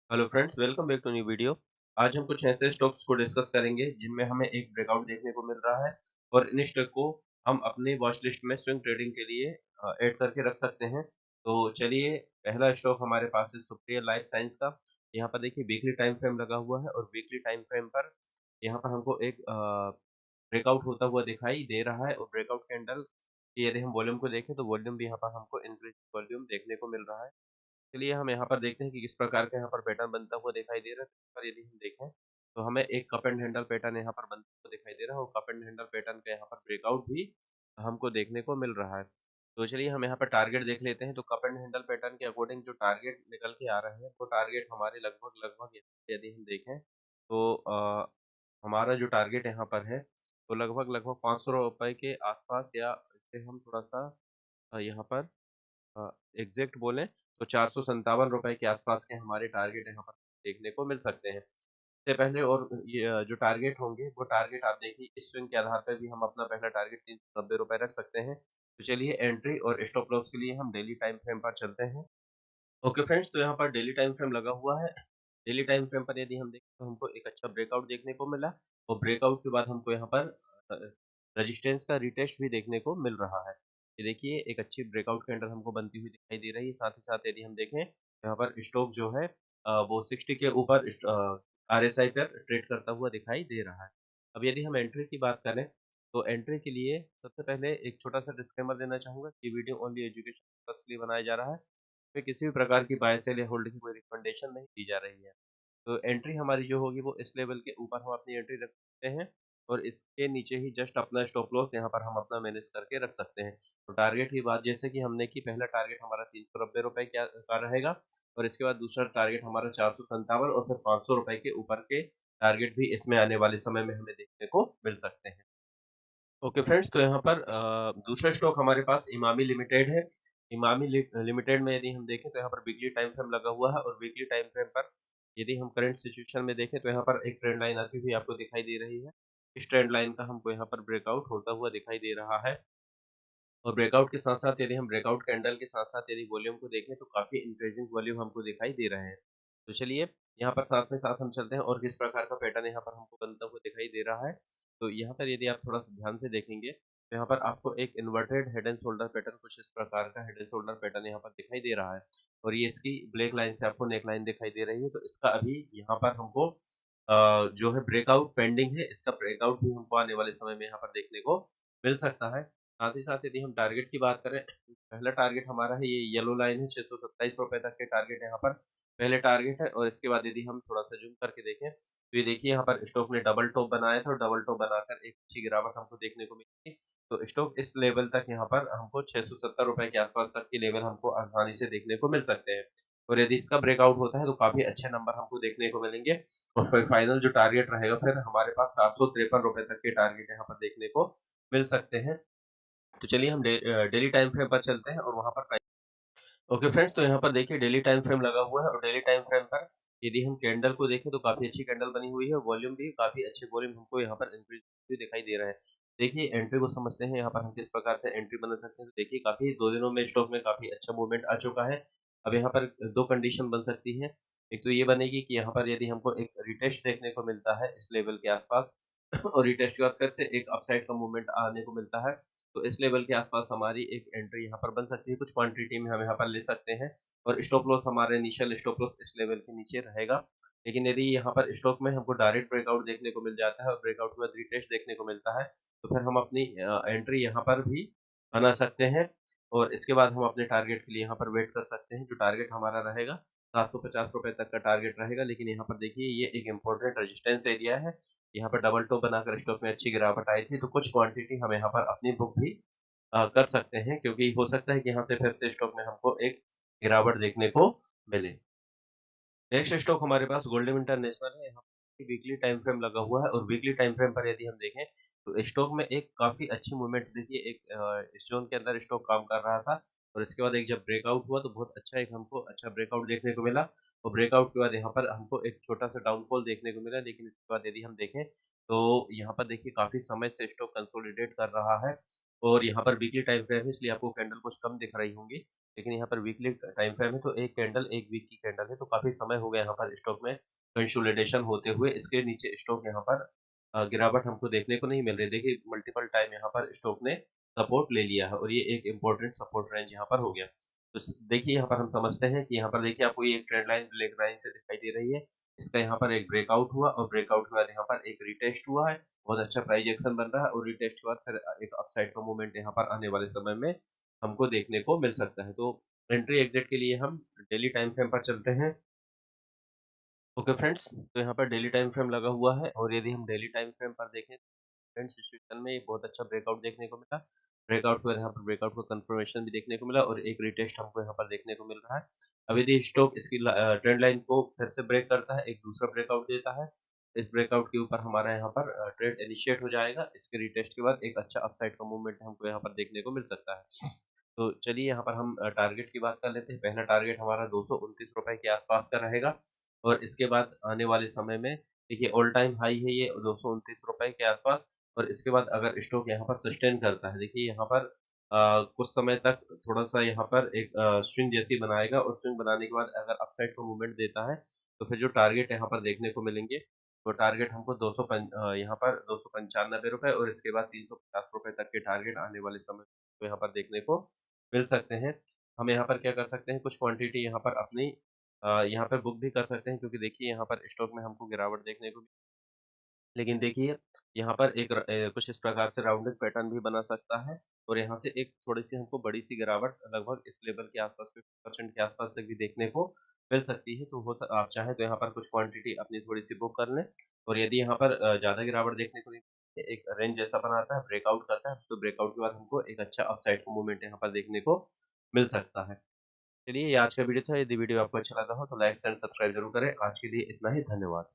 Hello friends, welcome back to new video. आज हम कुछ ऐसे स्टॉक्स को डिस्कस करेंगे जिनमें हमें एक ब्रेकआउट देखने को मिल रहा है और इन स्टॉक को हम अपने वॉच लिस्ट में स्विंग ट्रेडिंग के लिए ऐड करके रख सकते हैं। तो चलिए, पहला स्टॉक हमारे पास है सुप्रिया लाइफ साइंस का। यहाँ पर देखिए वीकली टाइम फ्रेम लगा हुआ है और वीकली टाइम फ्रेम पर यहाँ पर हमको एक ब्रेकआउट होता हुआ दिखाई दे रहा है और ब्रेकआउट कैंडल की यदि हम वॉल्यूम को देखें तो वॉल्यूम भी यहाँ पर हमको इंक्रीज वॉल्यूम देखने को मिल रहा है। चलिए हम यहाँ पर देखते हैं कि किस प्रकार का यहाँ पर पैटर्न बनता हुआ दिखाई दे रहा है। तो पर यदि हम देखें तो हमें एक कप एंड हैंडल पैटर्न यहाँ पर बनता हुआ दिखाई दे रहा है और कप एंड हैंडल पैटर्न का यहाँ पर ब्रेकआउट भी हमको देखने को मिल रहा है। तो चलिए हम यहाँ पर टारगेट देख लेते हैं। तो कप एंड हैंडल पैटर्न के अकॉर्डिंग जो टारगेट निकल के आ रहे हैं वो टारगेट हमारे लगभग लगभग यदि हम देखें तो हमारा जो टारगेट यहाँ पर है वो लगभग लगभग 500 रुपए के आसपास, या इससे हम थोड़ा सा यहाँ पर एग्ज़ैक्ट बोलें तो ₹457 के आसपास के हमारे टारगेट यहाँ पर देखने को मिल सकते हैं। इससे पहले और ये जो टारगेट होंगे वो टारगेट आप देखिए इस स्विंग के आधार पर भी हम अपना पहला टारगेट ₹390 रख सकते हैं। तो चलिए एंट्री और स्टॉप लॉस के लिए हम डेली टाइम फ्रेम पर चलते हैं। ओके फ्रेंड्स, तो यहाँ पर डेली टाइम फ्रेम लगा हुआ है। डेली टाइम फ्रेम पर यदि हम देखें तो हमको एक अच्छा ब्रेकआउट देखने को मिला और ब्रेकआउट के बाद हमको यहाँ पर रेजिस्टेंस का रिटेस्ट भी देखने को मिल रहा है। ये देखिए एक अच्छी ब्रेकआउट कैंडल हमको बनती हुई दिखाई दे रही है। साथ ही साथ यदि हम देखें यहाँ पर स्टॉक जो है वो 60 के ऊपर आरएसआई पर ट्रेड करता हुआ दिखाई दे रहा है। अब यदि हम एंट्री की बात करें तो एंट्री के लिए सबसे पहले एक छोटा-सा डिस्क्लेमर देना चाहूँगा कि वीडियो ओनली एजुकेशन पर्पज़ के लिए बनाया जा रहा है। इसमें किसी भी प्रकार की बाय सेल या होल्ड की कोई रिकमेंडेशन नहीं दी जा रही है। तो एंट्री हमारी जो होगी वो इस लेवल के ऊपर हम अपनी एंट्री रख सकते हैं और इसके नीचे ही जस्ट अपना स्टॉप लॉस यहाँ पर हम अपना मैनेज करके रख सकते हैं। तो टारगेट की बात जैसे कि हमने की, पहला टारगेट हमारा ₹390 क्या का रहेगा और इसके बाद दूसरा टारगेट हमारा 457 और फिर ₹500 के ऊपर के टारगेट भी इसमें आने वाले समय में हमें देखने को मिल सकते हैं। ओके फ्रेंड्स, तो यहाँ पर दूसरा स्टॉक हमारे पास इमामी लिमिटेड है। इमामी लिमिटेड में यदि हम देखें तो यहाँ पर वीकली टाइम फ्रेम लगा हुआ है और वीकली टाइम फ्रेम पर यदि हम करंट सिचुएशन में देखें तो यहाँ पर एक ट्रेंड लाइन आती हुई आपको दिखाई दे रही है। इस ट्रेंड लाइन का हमको यहाँ पर ब्रेकआउट होता हुआ दिखाई दे रहा है और ब्रेकआउट के साथ-साथ यदि हम ब्रेकआउट कैंडल के साथ-साथ यदि वॉल्यूम को देखें तो काफ़ी इंक्रीजिंग वॉल्यूम हमको दिखाई दे रहे हैं। तो चलिए यहाँ पर साथ में साथ हम चलते हैं और किस प्रकार का पैटर्न यहाँ पर हमको बनता हुआ दिखाई दे रहा है। तो यहाँ पर यदि आप थोड़ा-सा ध्यान से देखेंगे तो यहाँ पर आपको एक inverted head and shoulder pattern, कुछ इस प्रकार का हेड एंड शोल्डर पैटर्न यहाँ पर दिखाई दे रहा है और ये इसकी ब्लैक लाइन से आपको नेक लाइन दिखाई दे रही है। तो इसका अभी यहाँ पर हमको जो है ब्रेकआउट पेंडिंग है। इसका ब्रेकआउट भी हमको आने वाले समय में यहाँ पर देखने को मिल सकता है। साथ ही साथ यदि हम टारगेट की बात करें, पहला टारगेट हमारा है ये येलो लाइन है, ₹627 तक के टारगेट यहाँ पर पहले टारगेट है और इसके बाद यदि हम थोड़ा-सा ज़ूम करके देखें, तो ये देखिए यहाँ पर स्टॉक ने डबल टॉप बनाया था और डबल टॉप बनाकर एक अच्छी गिरावट हमको देखने को मिली थी। तो स्टॉक इस लेवल तक यहाँ पर हमको ₹670 के आस-पास तक के लेवल हमको आसानी से देखने को मिल सकते हैं और यदि इसका ब्रेकआउट होता है तो काफ़ी अच्छे नंबर हमको देखने को मिलेंगे और फिर फाइनल जो टारगेट रहेगा फिर हमारे पास ₹753 तक के टारगेट यहाँ पर देखने को मिल सकते हैं। तो चलिए हम डेली टाइम फ्रेम पर चलते हैं और वहाँ पर ओके फ्रेंड्स, तो यहाँ पर देखिए डेली टाइम फ्रेम लगा हुआ है और डेली टाइम फ्रेम पर यदि हम कैंडल को देखें तो काफ़ी अच्छी कैंडल बनी हुई है। वॉल्यूम भी काफ़ी अच्छे वॉल्यूम हमको यहाँ पर इंक्रीज़ हुई दिखाई दे रहा है। देखिए एंट्री को समझते हैं यहाँ पर हम किस प्रकार से एंट्री बना सकते हैं। तो देखिए काफ़ी 2 दिनों में स्टॉक में काफ़ी अच्छा मूवमेंट आ चुका है। अब यहाँ पर 2 कंडीशन बन सकती है। एक तो ये बनेगी कि यहाँ पर यदि हमको एक रिटेस्ट देखने को मिलता है इस लेवल के आस-पास और रिटेस्ट के बाद फिर से एक अपसाइड का मूवमेंट आने को मिलता है। तो इस लेवल के आस-पास हमारी एक एंट्री यहाँ पर बन सकती है, कुछ क्वांटिटी में हम यहाँ पर ले सकते हैं और स्टॉप लॉस हमारा इनिशियल स्टॉप लॉस इस लेवल के नीचे रहेगा। लेकिन यदि यहाँ पर स्टॉक में हमको डायरेक्ट ब्रेकआउट देखने को मिल जाता है और ब्रेकआउट के बाद रिटेस्ट देखने को मिलता है, तो फिर हम अपनी एंट्री यहाँ पर भी बना सकते हैं और इसके बाद हम अपने टारगेट के लिए यहाँ पर वेट कर सकते हैं। जो टारगेट हमारा रहेगा ₹750 तक का टारगेट रहेगा, लेकिन यहाँ पर देखिए ये एक इम्पोर्टेंट रेजिस्टेंस एरिया है। यहाँ पर डबल टॉप बनाकर स्टॉक में अच्छी गिरावट आई थी, तो कुछ क्वांटिटी हम यहाँ पर अपनी बुक भी कर सकते हैं, क्योंकि हो सकता है कि यहाँ से फिर से स्टॉक में हमको एक गिरावट देखने को मिले। नेक्स्ट स्टॉक हमारे पास गोल्डन इंटरनेशनल है। यहाँ पे वीकली टाइम फ्रेम लगा हुआ है और वीकली टाइम फ्रेम पर यदि हम देखें तो स्टॉक में एक काफ़ी अच्छी मूवमेंट देखिए, एक इस ज़ोन के अंदर स्टॉक काम कर रहा था और इसके बाद एक जब ब्रेकआउट हुआ तो बहुत अच्छा एक हमको अच्छा ब्रेकआउट देखने को मिला और ब्रेकआउट के बाद यहाँ पर हमको एक छोटा-सा डाउनफॉल देखने को मिला। लेकिन इसके बाद यदि हम देखें तो यहाँ पर देखिए काफ़ी समय से स्टॉक कंसोलिडेट कर रहा है और यहाँ पर वीकली टाइम फ्रेम है, इसलिए आपको कैंडल कुछ कम दिख रही होंगी। लेकिन यहाँ पर वीकली टाइम फ्रेम है, तो एक कैंडल 1 वीक की कैंडल है, तो काफ़ी समय हो गया यहाँ पर स्टॉक में कंसोलिडेशन होते हुए। इसके नीचे स्टॉक यहाँ पर गिरावट हमको देखने को नहीं मिल रही। देखिए मल्टीपल टाइम यहाँ पर स्टॉक ने सपोर्ट ले लिया है और ये एक इम्पोर्टेंट सपोर्ट रेंज यहाँ पर हो गया। तो देखिए यहाँ पर हम समझते हैं कि यहाँ पर देखिए आपको ये एक ट्रेंड लाइन ब्लैक लाइन से दिखाई दे रही है। इसका यहाँ पर एक ब्रेकआउट हुआ और ब्रेकआउट के बाद यहाँ पर एक रिटेस्ट हुआ है। बहुत अच्छा प्राइस एक्शन बन रहा है और रिटेस्ट के बाद फिर एक अपसाइड का मूवमेंट यहाँ पर आने वाले समय में हमको देखने को मिल सकता है। तो एंट्री एग्जिट के लिए हम डेली टाइम फ्रेम पर चलते हैं। ओके फ्रेंड्स, तो यहाँ पर डेली टाइम फ्रेम लगा हुआ है और यदि हम डेली टाइम फ्रेम पर देखें करंट सिचुएशन में एक बहुत अच्छा ब्रेकआउट देखने को मिला। ब्रेकआउट के बाद यहाँ पर ब्रेकआउट को कंफर्मेशन भी देखने को मिला और एक रिटेस्ट हमको यहाँ पर देखने को मिल रहा है। अब यदि स्टॉक इसकी ट्रेंड लाइन को फिर से ब्रेक करता है, एक दूसरा ब्रेकआउट देता है, इस ब्रेकआउट के ऊपर हमारा यहाँ पर ट्रेड इनिशिएट हो जाएगा। इसके रिटेस्ट के बाद एक अच्छा अपसाइड का मूवमेंट हमको यहाँ पर देखने को मिल सकता है। तो चलिए यहाँ पर हम टारगेट की बात कर लेते हैं। पहला टारगेट हमारा ₹229 के आसपास का रहेगा और इसके बाद आने वाले समय में देखिए ऑल टाइम हाई है ये ₹229 के आसपास और इसके बाद अगर स्टॉक यहाँ पर सस्टेन करता है, देखिए यहाँ पर कुछ समय तक थोड़ा-सा यहाँ पर एक स्विंग जैसी बनाएगा और स्विंग बनाने के बाद अगर अपसाइड का मूवमेंट देता है, तो फिर जो टारगेट यहाँ पर देखने को मिलेंगे, वो टारगेट हमको यहाँ पर ₹295 और इसके बाद ₹350 तक के टारगेट आने वाले समय को यहाँ पर देखने को मिल सकते हैं। हम यहाँ पर क्या कर सकते हैं, कुछ क्वांटिटी यहाँ पर अपनी यहाँ पे बुक भी कर सकते हैं क्योंकि देखिए यहाँ पर स्टॉक में हमको गिरावट देखने को लेकिन देखिए, यहाँ पर एक कुछ इस प्रकार से राउंडेड पैटर्न भी बना सकता है और यहाँ से एक थोड़ी-सी हमको बड़ी-सी गिरावट लगभग इस लेवल के आसपास 50% के आसपास तक भी देखने को मिल सकती है। तो आप चाहें तो यहाँ पर कुछ क्वांटिटी अपनी थोड़ी-सी बुक कर लें और यदि यहाँ पर ज़्यादा गिरावट देखने को मिलती है, एक रेंज जैसा बनाता है, ब्रेकआउट करता है, तो ब्रेकआउट के बाद हमको एक अच्छा अपसाइड का मूवमेंट यहाँ पर देखने को मिल सकता है। चलिए, ये आज का वीडियो था। यदि वीडियो आपको अच्छा लगा हो, तो लाइक एंड सब्सक्राइब ज़रूर करें। आज के लिए इतना ही, धन्यवाद।